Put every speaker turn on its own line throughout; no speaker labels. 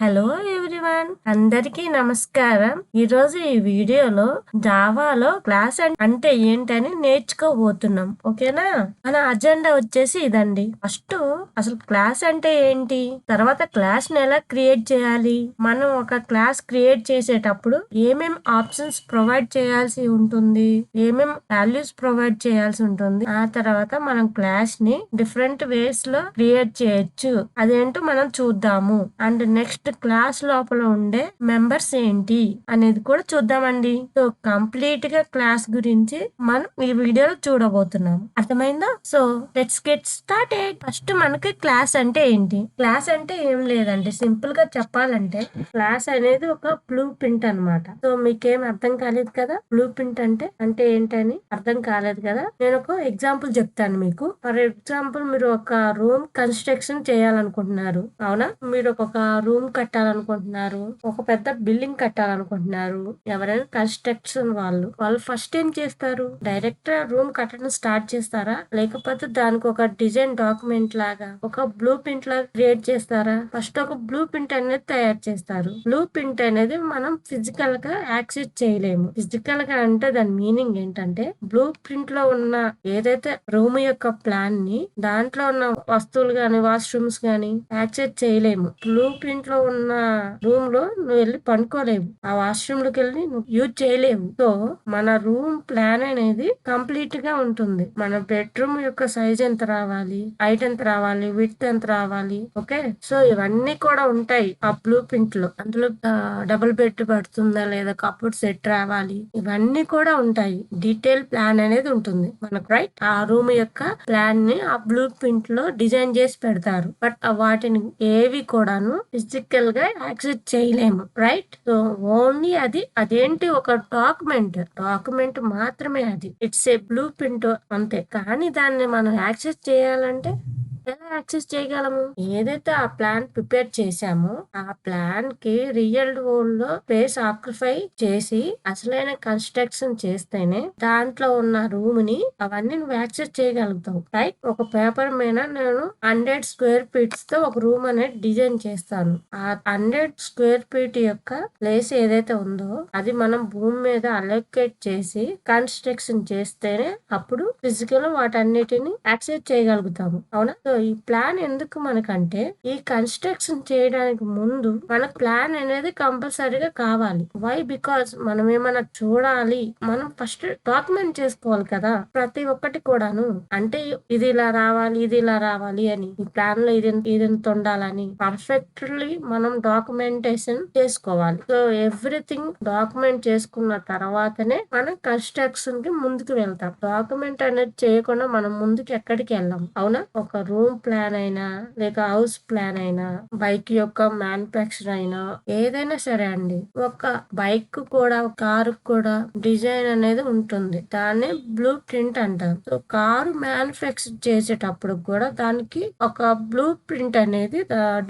Hello everyone, అందరికీ నమస్కారం. ఈరోజు ఈ వీడియోలో జావాలో క్లాస్ అంటే ఏంటని నేర్చుకోబోతున్నాం. ఓకేనా? మన అజెండా వచ్చేసి ఇదండి. ఫస్ట్ అసలు క్లాస్ అంటే ఏంటి, తర్వాత క్లాస్ ని ఎలా క్రియేట్ చేయాలి, మనం ఒక క్లాస్ క్రియేట్ చేసేటప్పుడు ఏమేం ఆప్షన్స్ ప్రొవైడ్ చేయాల్సి ఉంటుంది, ఏమేం వాల్యూస్ ప్రొవైడ్ చేయాల్సి ఉంటుంది, ఆ తర్వాత మనం క్లాస్ ని డిఫరెంట్ వేస్ లో క్రియేట్ చేయొచ్చు. అదేంటో మనం చూద్దాము. అండ్ నెక్స్ట్ క్లాస్ లోపల ఉండే మెంబర్స్ ఏంటి అనేది కూడా చూద్దామండి. సో కంప్లీట్ గా క్లాస్ గురించి మనం ఈ వీడియోలో చూడబోతున్నాం. అర్థమైందా? So let's get started. First మనకి క్లాస్ అంటే ఏంటి? క్లాస్ అంటే ఏం లేదండి, సింపుల్ గా చెప్పాలంటే క్లాస్ అనేది ఒక బ్లూ ప్రింట్ అన్నమాట. సో మీకేం అర్థం కాలేదు కదా, బ్లూ ప్రింట్ అంటే ఏంటని అర్థం కాలేదు కదా. నేను ఒక ఎగ్జాంపుల్ చెప్తాను మీకు. ఫర్ ఎగ్జాంపుల్, మీరు ఒక రూమ్ కన్స్ట్రక్షన్ చేయాలనుకుంటున్నారు, అవునా? మీరు ఒక రూమ్ కట్టాలనుకుంటున్నారు, ఒక పెద్ద బిల్డింగ్ కట్టాలనుకుంటున్నారు. ఎవరైనా కన్స్ట్రక్షన్ వాళ్ళు ఫస్ట్ ఏం చేస్తారు? డైరెక్ట్ రూమ్ కట్టడం స్టార్ట్ చేస్తారా, లేకపోతే దానికి ఒక డిజైన్ డాక్యుమెంట్ లాగా ఒక బ్లూ ప్రింట్ లాగా క్రియేట్ చేస్తారా? ఫస్ట్ ఒక బ్లూ ప్రింట్ అనేది తయారు చేస్తారు. బ్లూ ప్రింట్ అనేది మనం ఫిజికల్ గా యాక్సెస్ చేయలేము. ఫిజికల్ గా అంటే దాని మీనింగ్ ఏంటంటే, బ్లూ ప్రింట్ లో ఉన్న ఏదైతే రూమ్ యొక్క ప్లాన్ ని దాంట్లో ఉన్న వస్తువులు గాని, వాష్రూమ్స్ గాని యాక్సెస్ చేయలేము. బ్లూ ప్రింట్ లో ఉన్న రూమ్ లో నువ్వు వెళ్ళి పనుకోలేవు, ఆ వాష్రూమ్ లోకి వెళ్ళి నువ్వు యూజ్ చేయలేవు. సో మన రూమ్ ప్లాన్ అనేది కంప్లీట్ గా ఉంటుంది. మన బెడ్రూమ్ యొక్క సైజ్ ఎంత రావాలి, హైట్ ఎంత రావాలి, విడ్త్ ఎంత రావాలి, ఓకే. సో ఇవన్నీ కూడా ఉంటాయి ఆ బ్లూ ప్రింట్ లో. అందులో డబుల్ బెడ్ పడుతుందా లేదా, కప్బోర్డ్ సెట్ రావాలి, ఇవన్నీ కూడా ఉంటాయి. డీటెయిల్ ప్లాన్ అనేది ఉంటుంది మనకు, రైట్? ఆ రూమ్ యొక్క ప్లాన్ ని ఆ బ్లూ ప్రింట్ లో డిజైన్ చేసి పెడతారు. బట్ వాటిని ఏవి కూడాను ఫిజికల్ గా యాక్సెస్ చేయలేము, రైట్? సో ఓన్లీ అదేంటి, ఒక డాక్యుమెంట్ మాత్రమే అది. ఇట్స్ ఏ బ్లూ ప్రింట్ అంతే. కానీ దాన్ని మనం యాక్సెస్ చేయాలంటే ఎలా యాక్సెస్ చేయగలము? ఏదైతే ఆ ప్లాన్ ప్రిపేర్ చేశామో ఆ ప్లాన్ కి రియల్ వరల్డ్ లో స్పేస్ ఆక్యుపై చేసి అసలైన కన్స్ట్రక్షన్ చేస్తేనే దాంట్లో ఉన్న రూమ్ ని అవన్నీ నువ్వు యాక్సెస్ చేయగలుగుతావు, రైట్? ఒక పేపర్ మీద నేను 100 స్క్వేర్ ఫీట్స్ తో ఒక రూమ్ అనేది డిజైన్ చేస్తాను. ఆ 100 స్క్వేర్ ఫీట్ యొక్క ప్లేస్ ఏదైతే ఉందో అది మనం భూమి మీద అలొకేట్ చేసి కన్స్ట్రక్షన్ చేస్తేనే అప్పుడు ఫిజికల్ వాటన్నిటిని యాక్సెస్ చేయగలుగుతాము, అవునా? సో ఈ ప్లాన్ ఎందుకు మనకంటే, ఈ కన్స్ట్రక్షన్ చేయడానికి ముందు మన ప్లాన్ అనేది కంపల్సరీగా కావాలి. వై? బికాస్ మనం ఏమైనా చూడాలి, మనం ఫస్ట్ డాక్యుమెంట్ చేసుకోవాలి కదా ప్రతి ఒక్కటి కూడాను. అంటే ఇది ఇలా రావాలి, ఇది ఇలా రావాలి అని, ఈ ప్లాన్ లో ఇది ఇంత ఉండాలని పర్ఫెక్ట్లీ మనం డాక్యుమెంటేషన్ చేసుకోవాలి. సో ఎవ్రీథింగ్ డాక్యుమెంట్ చేసుకున్న తర్వాతనే మనం కన్స్ట్రక్షన్ కి ముందుకు వెళ్తాం. డాక్యుమెంట్ అనేది చేయకుండా మనం ముందుకు ఎక్కడికి వెళ్ళాం, అవునా? ఒక రూమ్ ప్లాన్ అయినా, లేక హౌస్ ప్లాన్ అయినా, బైక్ యొక్క మ్యానుఫ్యాక్చర్ అయినా, ఏదైనా సరే అండి, ఒక బైక్ కూడా, కారు కూడా డిజైన్ అనేది ఉంటుంది. దాన్ని బ్లూ ప్రింట్ అంటారు. సో కారు మ్యానుఫ్యాక్చర్ చేసేటప్పుడు కూడా దానికి ఒక బ్లూ ప్రింట్ అనేది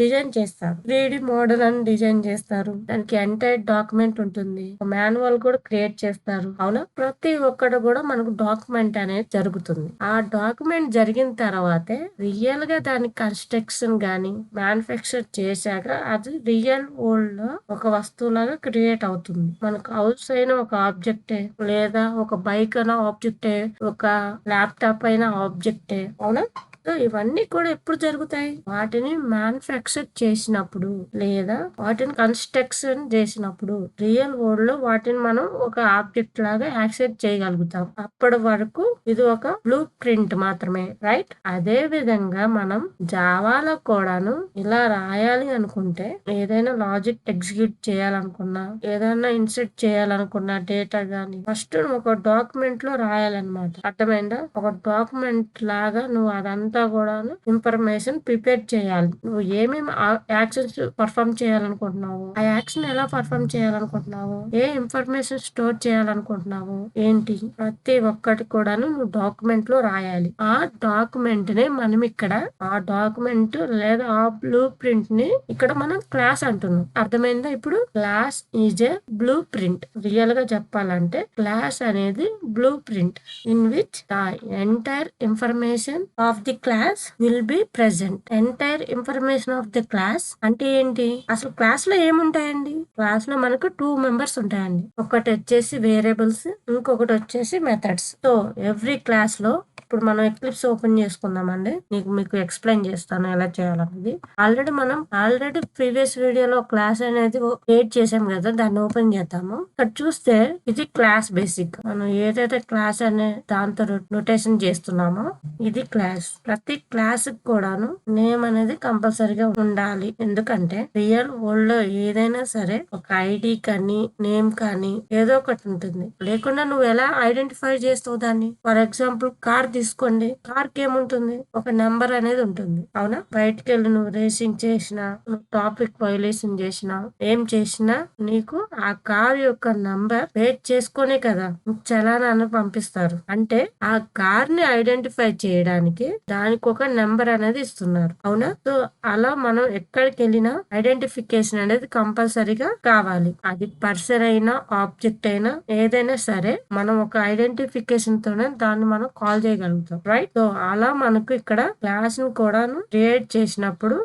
డిజైన్ చేస్తారు. 3D మోడల్ అని డిజైన్ చేస్తారు. దానికి ఎంటైర్ డాక్యుమెంట్ ఉంటుంది, మాన్యువల్ కూడా క్రియేట్ చేస్తారు, అవునా? ప్రతి ఒక్కటి కూడా మనకు డాక్యుమెంట్ అనేది జరుగుతుంది. ఆ డాక్యుమెంట్ జరిగిన తర్వాతే రియల్ గా దాని కన్స్ట్రక్షన్ గాని మ్యానుఫ్యాక్చర్ చేశాక అది రియల్ వరల్డ్ లో ఒక వస్తువులాగా క్రియేట్ అవుతుంది. మనకు హౌస్ అయిన ఒక ఆబ్జెక్టే, లేదా ఒక బైక్ అయినా ఆబ్జెక్టే, ఒక ల్యాప్టాప్ అయినా ఆబ్జెక్టే, అవునా? సో ఇవన్నీ కూడా ఎప్పుడు జరుగుతాయి? వాటిని మ్యానుఫ్యాక్చర్ చేసినప్పుడు, లేదా వాటిని కన్స్ట్రక్షన్ చేసినప్పుడు రియల్ వరల్డ్ లో వాటిని మనం ఒక ఆబ్జెక్ట్ లాగా యాక్సెప్ట్ చేయగలుగుతాం. అప్పటి వరకు ఇది ఒక బ్లూ ప్రింట్ మాత్రమే, రైట్? అదే విధంగా మనం జావాలో కూడాను ఇలా రాయాలి అనుకుంటే, ఏదైనా లాజిక్ ఎగ్జిక్యూట్ చేయాలనుకున్నా, ఏదైనా ఇన్సెట్ చేయాలనుకున్నా డేటా గాని, ఫస్ట్ ఒక డాక్యుమెంట్ లో రాయాలన్నమాట. అర్థమైందా? ఒక డాక్యుమెంట్ లాగా నువ్వు అదంతా కూడాను ఇన్ఫర్మేషన్ ప్రిపేర్ చేయాలి. నువ్వు ఏమేమి యాక్షన్స్ పర్ఫామ్ చేయాలనుకుంటున్నావు, ఆ యాక్షన్ ఎలా పర్ఫామ్ చేయాలనుకుంటున్నావు, ఏ ఇన్ఫర్మేషన్ స్టోర్ చేయాలనుకుంటున్నావు, ఏంటి, ప్రతి ఒక్కటి కూడాను నువ్వు డాక్యుమెంట్ లో రాయాలి. ఆ డాక్యుమెంట్ ని మనం ఇక్కడ, ఆ డాక్యుమెంట్ లేదా ఆ బ్లూ ప్రింట్ ని ఇక్కడ మనం క్లాస్ అంటున్నాం. అర్థమైందా? ఇప్పుడు class is a blue print. Real గా చెప్పాలంటే క్లాస్ అనేది blue print in which the entire information of the class will be present. Entire information of the class అంటే ఏంటి? అసలు క్లాస్ లో ఏముంటాయండి? క్లాస్ లో మనకు 2 మెంబర్స్ ఉంటాయండి. ఒకటి వచ్చేసి వేరియబుల్స్, ఇంకొకటి వచ్చేసి మెథడ్స్. సో ఎవ్రీ క్లాస్ లో ఇప్పుడు మనం ఎక్లిప్స్ ఓపెన్ చేసుకుందామండి. మీకు ఎక్స్ప్లెయిన్ చేస్తాను ఎలా చేయాలనేది. ఆల్రెడీ ప్రీవియస్ వీడియోలో క్లాస్ అనేది క్రియేట్ చేసాం కదా, దాన్ని ఓపెన్ చేద్దాము. ఇక్కడ చూస్తే ఇది క్లాస్ బేసిక్. మనం ఏదైతే క్లాస్ అనే దాంతో నొటేషన్ చేస్తున్నామో ఇది క్లాస్. ప్రతి క్లాస్ కూడాను నేమ్ అనేది కంపల్సరీగా ఉండాలి. ఎందుకంటే రియల్ వరల్డ్ లో ఏదైనా సరే ఒక ఐడి కానీ నేమ్ కానీ ఏదో ఒకటి ఉంటుంది. లేకుండా నువ్వు ఎలా ఐడెంటిఫై చేస్తావు దాన్ని? ఫర్ ఎగ్జాంపుల్ కార్ తీసుకోండి. కార్ కి ఏముంటుంది? ఒక నెంబర్ అనేది ఉంటుంది. అవునా? బయటికి వెళ్ళి నువ్వు రేసింగ్ చేసినా, నువ్వు టాపిక్ వైలేషన్ చేసినా, ఏం చేసినా నీకు ఆ కార్ యొక్క నంబర్ బేస్ చేసుకునే కదా చలానాన్ని పంపిస్తారు. అంటే ఆ కార్ ని ఐడెంటిఫై చేయడానికి దానికి ఒక నెంబర్ అనేది ఇస్తున్నారు. అవునా? సో అలా మనం ఎక్కడికి వెళ్ళినా ఐడెంటిఫికేషన్ అనేది కంపల్సరీగా కావాలి. అది పర్సన్ అయినా ఆబ్జెక్ట్ అయినా ఏదైనా సరే మనం ఒక ఐడెంటిఫికేషన్ తోనే దాన్ని మనం కాల్ చేయగలుగుతాం. రైట్? సో అలా మనకు ఇక్కడ క్లాస్ ని కూడా క్రియేట్ చేసినప్పుడు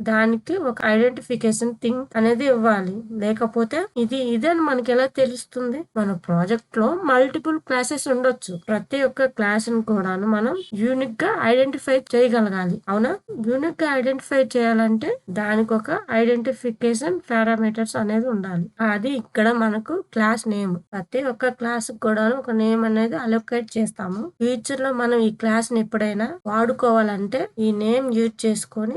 దానికి ఒక ఐడెంటిఫికేషన్ థింగ్ అనేది ఇవ్వాలి. లేకపోతే ఇదని మనకి ఎలా తెలుస్తుంది? మన ప్రాజెక్ట్ లో మల్టిపుల్ క్లాసెస్ ఉండొచ్చు. ప్రతి ఒక్క క్లాస్ ని కూడా మనం యూనిక్ గా ఐడెంటిఫై చేయగలగాలి. అవునా? యూనిక్ గా ఐడెంటిఫై చేయాలంటే దానికి ఒక ఐడెంటిఫికేషన్ పారామీటర్స్ అనేది ఉండాలి. అది ఇక్కడ మనకు క్లాస్ నేమ్. ప్రతి ఒక్క క్లాస్ కూడా ఒక నేమ్ అనేది అలొకేట్ చేస్తాము. ఫ్యూచర్ లో మనం ఈ క్లాస్ ని ఎప్పుడైనా వాడుకోవాలంటే ఈ నేమ్ యూజ్ చేసుకొని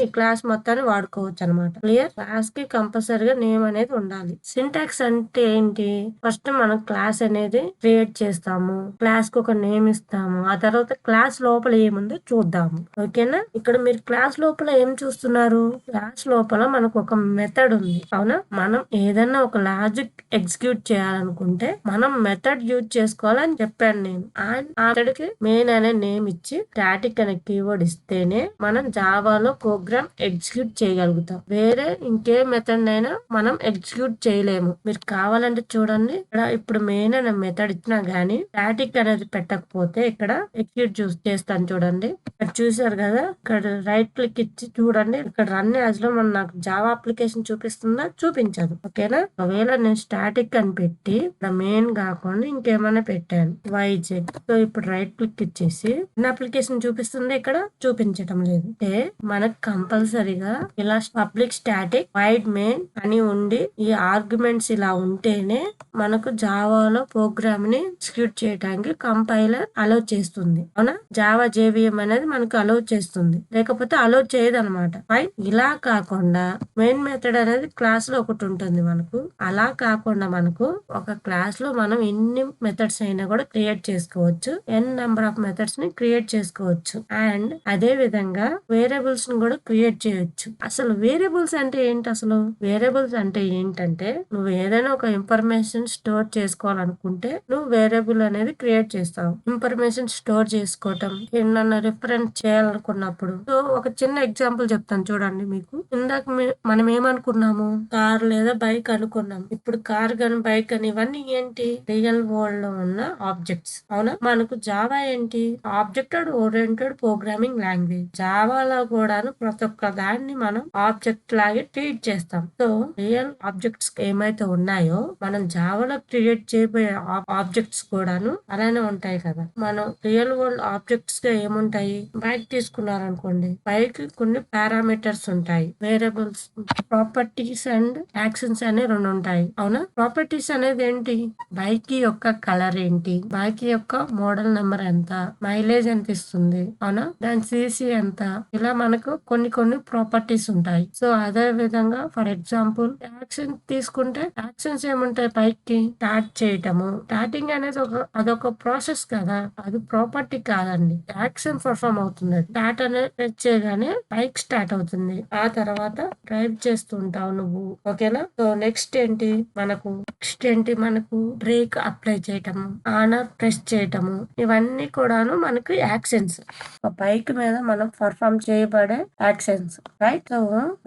ఈ క్లాస్ మొత్తాన్ని వాడుకోవచ్చు అనమాట. క్లియర్? క్లాస్ కి కంపల్సరీగా నేమ్ అనేది ఉండాలి. సింటాక్స్ అంటే ఏంటి? ఫస్ట్ మనం క్లాస్ అనేది క్రియేట్ చేస్తాము. క్లాస్ కి ఒక నేమ్ ఇస్తాము. ఆ తర్వాత క్లాస్ లోపల ఏముందో చూద్దాము. ఓకేనా? ఇక్కడ మీరు క్లాస్ లోపల ఏం చూస్తున్నారు? క్లాస్ లోపల మనకు ఒక మెథడ్ ఉంది. అవునా? మనం ఏదైనా ఒక లాజిక్ ఎగ్జిక్యూట్ చేయాలనుకుంటే మనం మెథడ్ యూజ్ చేసుకోవాలని చెప్పాను నేను. ఆ మెథడ్ కి మెయిన్ అనే నేమ్ ఇచ్చి స్టాటిక్ అనే కీవర్డ్ ఇస్తేనే మనం జావాలో ప్రోగ్రామ్ ఎగ్జిక్యూట్ చేయగలుగుతాం. వేరే ఇంకే మెథడ్ అయినా మనం ఎగ్జిక్యూట్ చేయలేము. మీరు కావాలంటే చూడండి, ఇక్కడ ఇప్పుడు మెయిన్ అనే మెథడ్ ఇచ్చినా గానీ స్టాటిక్ అనేది పెట్టకపోతే ఇక్కడ ఎగ్జిక్యూట్ చేస్తాను చూడండి. ఇక్కడ చూసారు కదా, ఇక్కడ రైట్ క్లిక్ ఇచ్చి చూడండి, ఇక్కడ రన్ యాజ్ లో నాకు జావా అప్లికేషన్ చూపిస్తుందా? చూపించదు. ఓకేనా? ఒకవేళ నేను స్టాటిక్ అని పెట్టి ఇక్కడ మెయిన్ కాకుండా ఇంకేమైనా పెట్టాను వైజెడ్. సో ఇప్పుడు రైట్ క్లిక్ ఇచ్చేసి అప్లికేషన్ చూపిస్తుంది, ఇక్కడ చూపించటం లేదు. అంటే మనకు కంపల్సరీగా ఇలా పబ్లిక్ స్టాటిక్ వైడ్ మెయిన్ అని ఉండి ఈ ఆర్గ్యుమెంట్స్ ఇలా ఉంటేనే మనకు జావాలో ప్రోగ్రామ్ ని ఎగ్జిక్యూట్ చేయడానికి కంపైలర్ అలౌ చేస్తుంది. అవునా? జావా జేవిఎం అనేది మనకు అలౌ చేస్తుంది, లేకపోతే అలౌ చేయదు అనమాట. ఫైన్. ఇలా కాకుండా మెయిన్ మెథడ్ అనేది క్లాస్ లో ఒకటి ఉంటుంది మనకు. అలా కాకుండా మనకు ఒక క్లాస్ లో మనం ఎన్ని మెథడ్స్ అయినా కూడా క్రియేట్ చేసుకోవచ్చు. n నెంబర్ ఆఫ్ మెథడ్స్ ని క్రియేట్ చేసుకోవచ్చు. అండ్ అదే విధంగా వేరియబుల్స్ ని కూడా క్రియేట్ చేయొచ్చు. అసలు వేరియబుల్స్ అంటే ఏంటి? అసలు వేరియబుల్స్ అంటే ఏంటంటే నువ్వు ఏదైనా ఒక ఇన్ఫర్మేషన్ స్టోర్ చేసుకోవాలనుకుంటే నువ్వు వేరియబుల్ అనేది క్రియేట్ చేస్తావు. ఇన్ఫర్మేషన్ స్టోర్ చేసుకోవటం, ఏమన్నా రిఫరెన్స్ చేయాలనుకున్నప్పుడు. సో ఒక చిన్న ఎగ్జాంపుల్ చెప్తాను చూడండి మీకు. ఇందాక మనం ఏమనుకున్నాము? కార్ లేదా బైక్ అనుకున్నాం. ఇప్పుడు కార్ గన్ బైక్ అని ఇవన్నీ ఏంటి? రియల్ వరల్డ్ లో ఉన్న ఆబ్జెక్ట్స్. అవునా? మనకు జావా ఏంటి? Object oriented programming language. జావాలో కూడాను ప్రతి ఒక్క దాన్ని మనం ఆబ్జెక్ట్ లాగే ట్రీట్ చేస్తాం. సో రియల్ ఆబ్జెక్ట్స్ ఏమైతే ఉన్నాయో మనం జావాలో క్రియేట్ చేయబోయే ఆబ్జెక్ట్స్ కూడాను అలానే ఉంటాయి కదా. మనం రియల్ వరల్డ్ ఆబ్జెక్ట్స్ గా ఏముంటాయి? బైక్ తీసుకున్నారనుకోండి, బైక్ కొన్ని పారామీటర్స్ ఉంటాయి, వేరియబుల్స్, ప్రాపర్టీస్ అండ్ యాక్షన్స్ అనే 2 ఉంటాయి. అవునా? ప్రాపర్టీస్ అనేది ఏంటి? బైక్ యొక్క కలర్ ఏంటి, బైక్ యొక్క మోడల్ నెంబర్ ఎంత, మైలేజ్ ఎంత ఇస్తుంది, అవునా, దాని సిసి ఎంత, ఇలా మనకు కొన్ని ప్రాపర్టీస్ ఉంటాయి. సో అదే విధంగా ఫర్ ఎగ్జాంపుల్ యాక్షన్ తీసుకుంటే యాక్షన్స్ ఏముంటాయి? బైక్ కి స్టార్ట్ చేయటము. స్టార్టింగ్ అనేది అదొక ప్రాసెస్ కదా, అది ప్రాపర్టీ కాదండి. యాక్షన్ పర్ఫామ్ అవుతుంది. స్టార్ట్ అనేది చేయగానే బైక్ స్టార్ట్ అవుతుంది. ఆ తర్వాత డ్రైవ్ చేస్తుంటావు నువ్వు. ఓకేనా? సో నెక్స్ట్ ఏంటి? మనకు నెక్స్ట్ ఏంటి మనకు బ్రేక్ అప్లై చేయటము, ఆనర్ ప్రెస్ చేయటము, ఇవన్నీ కూడాను మనకు యాక్షన్స్. ఒక బైక్ మీద మనం పర్ఫామ్ చేయబడే యాక్షన్స్, రైట్. సో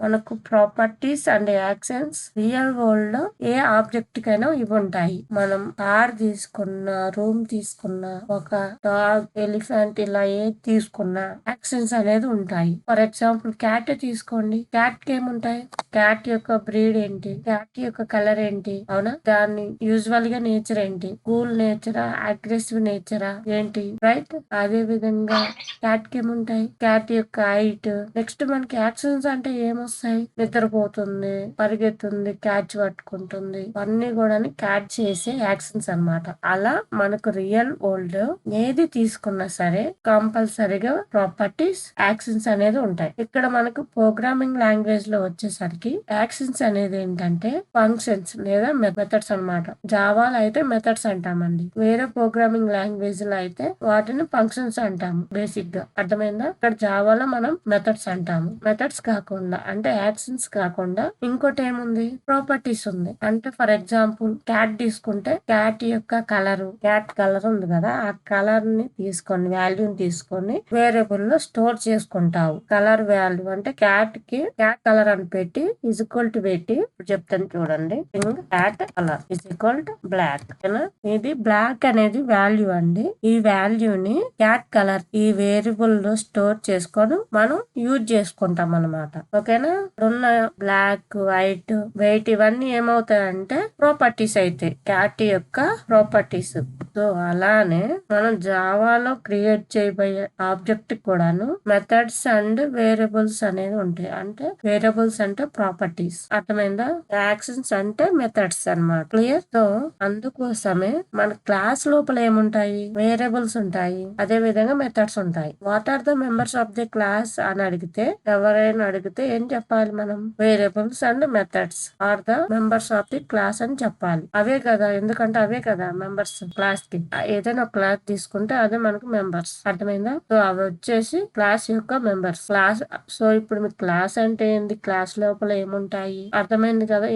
మనకు properties and actions real world లో ఏ ఆబ్జెక్ట్ కైనా ఇవి ఉంటాయి. మనం కార్ తీసుకున్న, రూమ్ తీసుకున్న, ఒక డాగ్, ఎలిఫెంట్ ఇలా ఏది తీసుకున్నా యాక్షన్స్ అనేది ఉంటాయి. ఫర్ ఎగ్జాంపుల్ క్యాట్ తీసుకోండి. క్యాట్ కి ఏముంటాయి? క్యాట్ యొక్క బ్రీడ్ ఏంటి, క్యాట్ యొక్క కలర్ ఏంటి, అవునా? దాన్ని యూజువల్ గా నేచర్ ఏంటి, కూల్ నేచరా, అగ్రెసివ్ నేచరా ఏంటి, రైట్. అదే విధంగా క్యాట్ కి ఏముంటాయి? క్యాట్ యొక్క హైట్. నెక్స్ట్ మనకి యాక్షన్స్ అంటే ఏమొస్తాయి? నిద్రపోతుంది, పరిగెత్తుంది, క్యాచ్ పట్టుకుంటుంది, అన్ని కూడా క్యాచ్ చేసే యాక్షన్స్ అన్నమాట. అలా మనకు రియల్ వరల్డ్ ఏది తీసుకున్నా సరే కంపల్సరీగా ప్రాపర్టీస్, యాక్షన్స్ అనేది ఉంటాయి. ఇక్కడ మనకు ప్రోగ్రామింగ్ లాంగ్వేజ్ లో వచ్చేసరికి యాక్షన్స్ అనేది ఏంటంటే ఫంక్షన్స్ లేదా మెథడ్స్ అన్నమాట. జావాలో అయితే మెథడ్స్ అంటామండి, వేరే ప్రోగ్రామింగ్ లాంగ్వేజ్ లో అయితే వాటిని ఫంక్షన్స్ అంటాము. బేసిక్ గా అర్థమైందా? ఇక్కడ జావాలో మనం మెథడ్స్ అంటాము. మెథడ్స్ కాకుండా అంటే యాక్షన్స్ కాకుండా ఇంకోటి ఏముంది? ప్రాపర్టీస్ ఉంది. అంటే ఫర్ ఎగ్జాంపుల్ క్యాట్ తీసుకుంటే క్యాట్ యొక్క క్యాట్ కలర్ ఉంది కదా, ఆ కలర్ ని తీసుకొని, వాల్యూని తీసుకొని వేరియబుల్ లో స్టోర్ చేసుకుంటావు. కలర్ వాల్యూ అంటే క్యాట్ కలర్ అని పెట్టి ఈజ్ ఈక్వల్ టు పెట్టి ఇప్పుడు చెప్తాను చూడండి. Cat colour is equal to black. ఇది బ్లాక్ అనేది వాల్యూ అండి. ఈ వాల్యూని క్యాట్ కలర్ ఈ వేరియబుల్ లో స్టోర్ చేసుకొని మనం యూజ్ చేసుకుంటాం అన్నమాట. ఓకేనా? ఇప్పుడున్న బ్లాక్, వైట్, వెయిట్ ఇవన్నీ ఏమవుతాయంటే ప్రాపర్టీస్ అయితే క్యాట్ యొక్క ప్రాపర్టీస్. సో అలానే మనం జావాలో క్రియేట్ చేయబోయే ఆబ్జెక్ట్ కూడాను మెథడ్స్ అండ్ వేరియబుల్స్ అనేది ఉంటాయి. అంటే వేరియబుల్స్ అంటే ప్రాపర్టీస్, అర్థమైందా? యాక్షన్స్ అంటే మెథడ్స్ అన్నమాట. క్లియర్? సో అందుకోసమే మన క్లాస్ లోపల ఏముంటాయి? వేరియబుల్స్ ఉంటాయి, అదే విధంగా మెథడ్స్ ఉంటాయి. What are the members of the class అని అడిగితే, ఎవరైనా అడిగితే ఏం చెప్పాలి మనం? Variables and methods are the members of the class అని చెప్పాలి. అవే కదా, ఎందుకంటే అవే కదా మెంబర్స్ క్లాస్ కి. ఏదైనా ఒక క్లాస్ తీసుకుంటే అదే మనకు మెంబర్స్, అర్థమైందా? సో అవి వచ్చేసి క్లాస్ యొక్క మెంబర్స్. సో ఇప్పుడు మీకు క్లాస్ అంటే ఏంది, క్లాస్ లోపల ఏముంటాయి, అర్థమైంది కదా?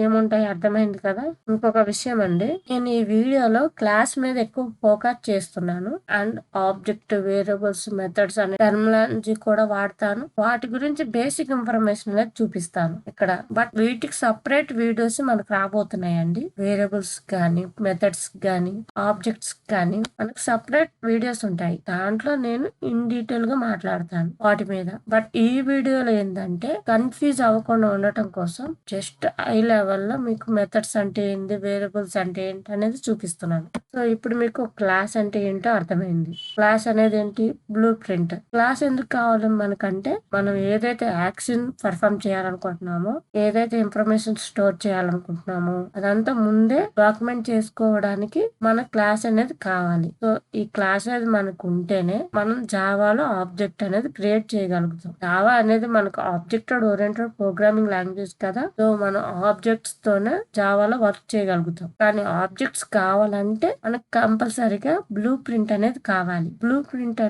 అర్థమైంది కదా? ఇంకొక విషయం అండి, నేను ఈ వీడియోలో క్లాస్ మీద ఎక్కువ ఫోకస్ చేస్తున్నాను అండ్ ఆబ్జెక్ట్, వేరియబుల్స్, మెథడ్స్ అనే టర్మినాలజీ కూడా వాడతాను. వాటి గురించి బేసిక్ ఇన్ఫర్మేషన్ అనేది చూపిస్తాను ఇక్కడ. బట్ వీటికి సపరేట్ వీడియోస్ మనకు రాబోతున్నాయండి. వేరియబుల్స్ కానీ, మెథడ్స్ కానీ, ఆబ్జెక్ట్స్ కానీ మనకు సపరేట్ వీడియోస్ ఉంటాయి. దాంట్లో నేను ఇన్ డీటెయిల్ గా మాట్లాడతాను వాటి మీద. బట్ ఈ వీడియోలో ఏంటంటే కన్ఫ్యూజ్ అవ్వకుండా ఉండటం కోసం జస్ట్ హై లెవెల్ లో మీకు మెథడ్స్ అంటే ఏంటి, వేరియబుల్స్ అంటే ఏంటి అనేది చూపిస్తున్నాను. సో ఇప్పుడు మీకు క్లాస్ అంటే ఏంటో అర్థమైంది. క్లాస్ అనేది ఏంటి? Blue print. క్లాస్ ఎందుకు కావాలి మనకంటే, మనం ఏదైతే యాక్షన్ పర్ఫామ్ చేయాలనుకుంటున్నామో, ఏదైతే ఇన్ఫర్మేషన్ స్టోర్ చేయాలనుకుంటున్నామో అదంతా ముందే డాక్యుమెంట్ చేసుకోవడానికి మన క్లాస్ అనేది కావాలి. సో ఈ క్లాస్ అనేది మనకు ఉంటేనే మనం జావాలో ఆబ్జెక్ట్ అనేది క్రియేట్ చేయగలుగుతాం. జావా అనేది మనకు ఆబ్జెక్టెడ్ ఓరియంటెడ్ ప్రోగ్రామింగ్ లాంగ్వేజ్ కదా. సో మనం ఆబ్జెక్ట్స్ తోనే జావాలో వర్క్ చేయగలుగుతాం. కానీ ఆబ్జెక్ట్స్ కావాలంటే మనకు కంపల్సరీగా బ్లూ ప్రింట్ అనేది కావాలి. బ్లూ ప్రింట్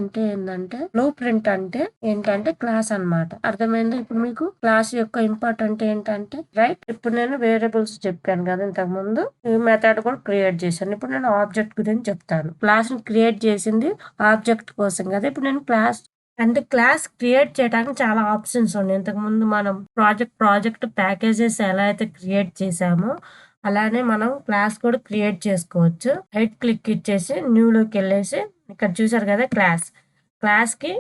అంటే ఏంటంటే క్లాస్ అన్నమాట. అర్థమైంది? ఇప్పుడు మీకు క్లాస్ యొక్క ఇంపార్టెంట్ ఏంటంటే, రైట్. ఇప్పుడు నేను వేరియబుల్స్ చెప్పాను కదా ఇంతకు ముందు, ఈ మెథడ్ కూడా క్రియేట్ చేశాను. ఇప్పుడు నేను ఆబ్జెక్ట్ గురించి చెప్తాను. క్లాస్ ని క్రియేట్ చేసింది ఆబ్జెక్ట్ కోసం కదా. ఇప్పుడు నేను క్లాస్ క్రియేట్ చేయడానికి చాలా ఆప్షన్స్ ఉన్నాయి. ఇంతకు ముందు మనం ప్రాజెక్ట్ ప్యాకేజెస్ ఎలా అయితే క్రియేట్ చేసామో అలానే మనం క్లాస్ కూడా క్రియేట్ చేసుకోవచ్చు. రైట్ క్లిక్ ఇచ్చేసి న్యూలోకి వెళ్ళేసి ఇక్కడ చూసారు కదా క్లాస్ కి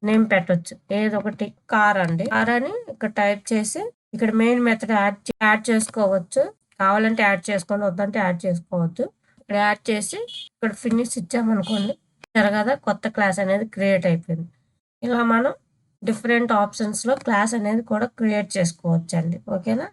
నేమ్ పెట్టొచ్చు. ఏదో ఒకటి కార్ అండి, కార్ అని ఇక్కడ టైప్ చేసి ఇక్కడ మెయిన్ మెథడ్ యాడ్ చేసుకోవచ్చు. కావాలంటే యాడ్ చేసుకోండి, వద్దంటే యాడ్ చేసుకోవచ్చు. ఇక్కడ యాడ్ చేసి ఇక్కడ ఫినిష్ ఇచ్చామనుకోండి, కదా కొత్త క్లాస్ అనేది క్రియేట్ అయిపోయింది. ఇలా మనం డిఫరెంట్ ఆప్షన్స్ లో క్లాస్ అనేది కూడా క్రియేట్ చేసుకోవచ్చు అండి. ఓకేనా?